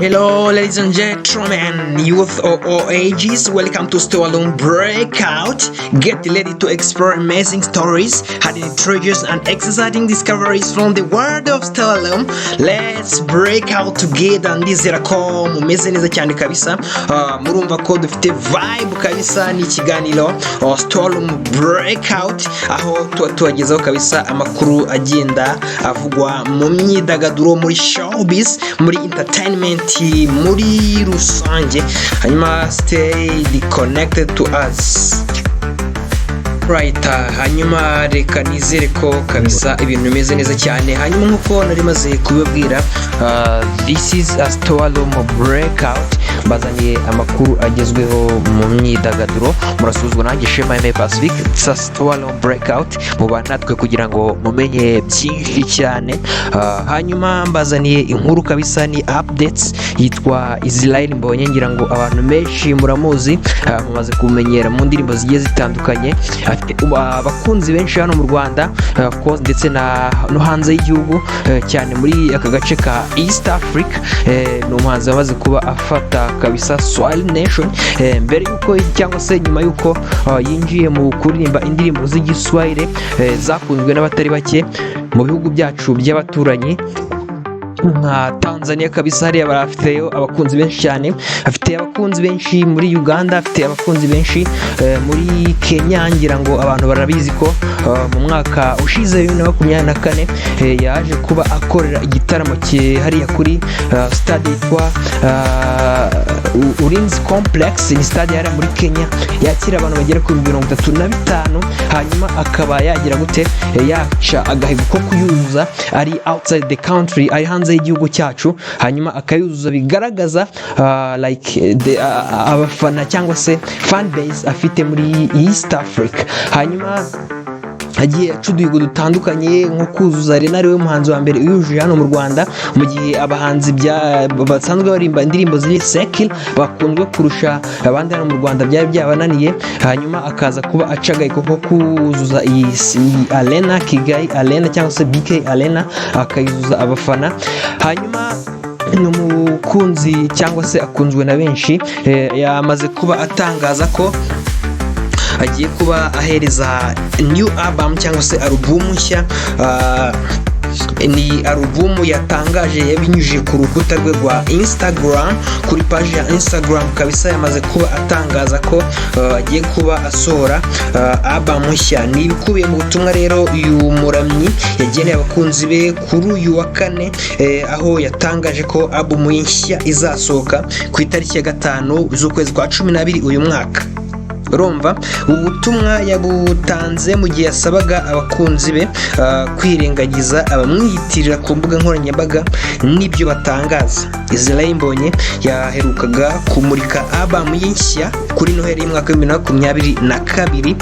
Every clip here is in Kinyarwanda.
Hello, ladies and gentlemen, youth of all ages, welcome to Stay Alone Breakout. Get ready to explore amazing stories, hidden treasures, and exciting discoveries from the world of Stay Alone. Let's break out together. Ndizera ko mumeze neza cyane kabisa. Murumva ko dufite vibe kabisa. Ni ikiganiro Stay Alone Breakout, aho tubagezaho kabisa amakuru agenda avugwa mu myidagaduro, muri showbiz, muri entertainment, muri rusange. Hanyuma stay connected to us. Right, hanyuma reka nizere ko kabisa ibintu bimeze neza cyane. Hanyuma nkuko nari maze kubibabwira, this is a Stay Alone Breakout. Bazaniye amakuru agezweho mu myidagaduro. Murasuzwa nanjye Shema Pacific. Stay Alone Breakout mubana natwe kugira ngo mumenye byinshi cyane. Hanyuma mbazaniye inkuru kabisa, ni updates yitwa Israel Mbonyi. Ngira ngo abantu benshi muramuzi, mumaze kumenyera mu ndirimbo zigiye zitandukanye. Abakunzi benshi hano mu Rwanda ndetse no hanze y'igihugu, cyane muri aka gace ka East Africa. Ni umuhanzi wamaze kuba afata kabisa Swahili Nation mbere yuko cyangwa se nyuma yuko yinjiye mu kuririmba indirimbo z'igiswahili zakunzwe n'abatari bake mu bihugu byacu by'abaturanyi nka Tanzania kabisa. Hariya barafiteyo abakunzi benshi cyane, afite abakunzi benshi muri Uganda, afite abakunzi benshi muri Kenya. Ngira ngo abantu barabizi ko mu mwaka ushize 2024 yaje kuba akorera igitaramo cye hariya kuri stade yitwa Ulinzi Complex. Ni stade yari muri Kenya yakira abantu bagera kuri 35. Hanyuma akaba yagira gute, yaca agahigo ko kuyuzuza ari outside the country, ari hanze y'igihugu cyacu. Hanyuma akayuzuza bigaragaza like abafana cyangwa se fan base afite muri East Africa. Hanyuma agiye acuduhigo dutandukanye nko kuzuza Rena, ariwe muhanzi wa mbere uyujuje hano mu Rwanda, mu gihe abahanzi basanzwe barimba indirimbo ziri sekil bakunzwe kurusha abandi hano mu Rwanda byari byabananiye. Hanyuma akaza kuba acagaye ko kuzuza iyi Arena, Kigali Arena cyangwa se BK Arena, akayuzuza abafana. Hanyuma n'umukunzi cyangwa se akunzwe na benshi, yamaze kuba atangaza ko agiye kuba ahereza new album cyangwa se album nshya. Ni album yatangaje yabinyujije ku rukuta rwe rwa Instagram, kuri page ya Instagram kabisa. Yamaze kuba atangaza ko agiye kuba asohora album nshya. Ni ibikubiye mu butumwa rero uyu muramyi yageneye abakunzi be kuri uyu wa kane, aho yatangaje ko album nshya izasohoka ku itariki ya 5 z'ukwezi kwa 12 uyu mwaka. Urumva ubutumwa yabutanze mu gihe yasabaga abakunzi be kwirengagiza abamwiyitirira ku mbuga nkoranyambaga n'ibyo batangaza. Israel Mbonyi yaherukaga kumurika album nshya kuri Noheli y'umwaka 2022,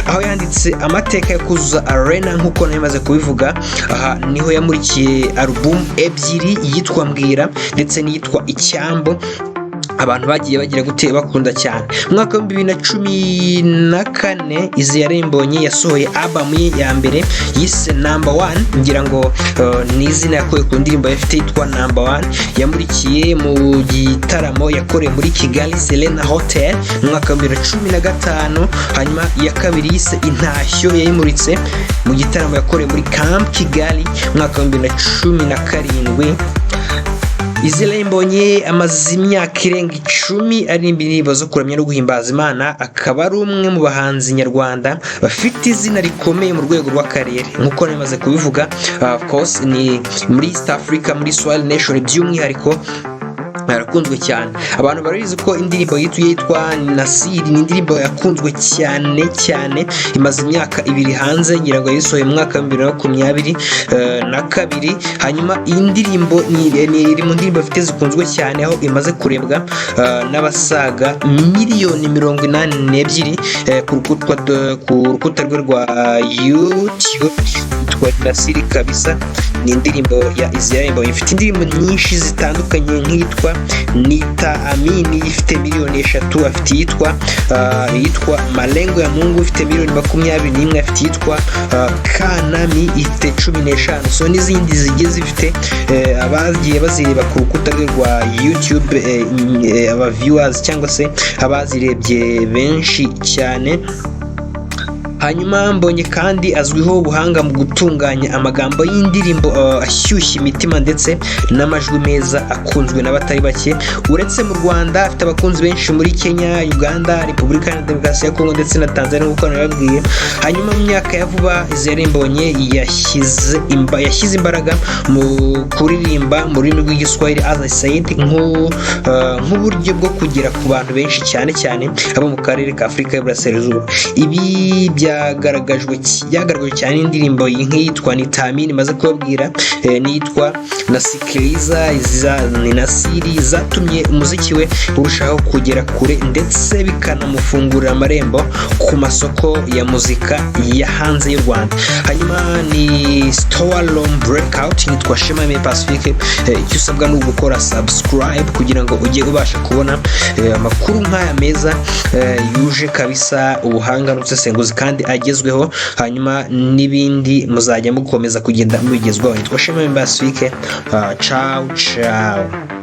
aho yanditse amateka yo kuzuza Arena nk'uko namaze kubivuga. Aha niho yamurikiye album ebyiri, yitwa Mbwira ndetse n'iyitwa Icyambo. Abantu bagiye bagira gute bakunda cyane. Mu mwaka wa 2014 Israel Mbonyi yasohoye album ye ya mbere yise Number 1. Ngira ngo ni izina yakoye ku ndirimbo yafite yitwa Number 1, yamurikiye mu gitaramo yakoreye muri Kigali Serena Hotel mu mwaka wa 2015. Hanyuma iya kabiri yise Intashyo yayimuritse mu gitaramo yakoreye muri Camp Kigali mu mwaka wa 2017. Israel Mbonyi amaze imyaka irenga 10 aririmba indirimbo zo kuramya no guhimbaza Imana. Akaba ari umwe mu bahanzi nyarwanda bafite izina rikomeye mu rwego rw'akarere nk'uko namaze kubivuga. Of course ni muri East Africa, muri Swahili Nation by'umwihariko arakunzwe cyane. Abantu barizi ko indirimbo yitwa Nasiri ni indirimbo yakunzwe cyane, imaze imyaka 2 hanze. Ngira ngo yasohoye mu mwaka wa 2022. Hanyuma iyi ndirimbo iri mu ndirimbo afite zikunzwe cyane, aho imaze kurebwa n'abasaga miliyoni 82 ku rukuta rwe rwa YouTube. Yitwa Nasiri kabisa. Ni indirimbo ya Israel Mbonyi. Ifite indirimbo nyinshi zitandukanye nk'iyitwa Nita Amini ifite miliyoni 3 afite yitwa Malengo ya Mungu ifite miliyoni 21 afite yitwa Kanami ifite 15. So n'izindi zigiye zifite abagiye bazireba ku rukuta rwa YouTube, aba viewers cyangwa se abazirebye benshi cyane. Hanyuma Mbonyi kandi azwiho ubuhanga mu gutunganya amagambo y'indirimbo ashyushya imitima ndetse n'amajwi meza akunzwe n'abatari bake. Uretse mu Rwanda afite abakunzi benshi muri Kenya, Uganda, Repubulika ya Demokarasi ya Kongo ndetse na Tanzania nk'uko nababwiye. Hanyuma mu myaka ya vuba Israel Mbonyi yashyize imbaraga mu kuririmba mu rurimi rw'igiswahili as I said, nk'uburyo bwo kugera ku bantu benshi cyane cyane abo mu karere ka Afurika y'Iburasirazuba. Ibi byagaragajwe cyane indirimbo nk'iyitwa Nita Amini maze kubabwira, n'iyitwa Nasikiliza ni Nasiri, zatumye umuziki we urushaho kugera kure ndetse bikanamufungurira amarembo ku masoko ya muzika ya hanze y'u Rwanda. Hanyuma ni Stoalone Breakout nitwa Shema Pacifique. Icyo usabwa ni ugukora subscribe kugira ngo ujye ubasha kubona amakuru nk'aya meza yuje kabisa ubuhanga n'ubusesenguzi kandi agezweho. Hanyuma n'ibindi muzajya mukomeza kugenda mubigezwaho. Nitwa Shema Pacifique. Ciao ciao.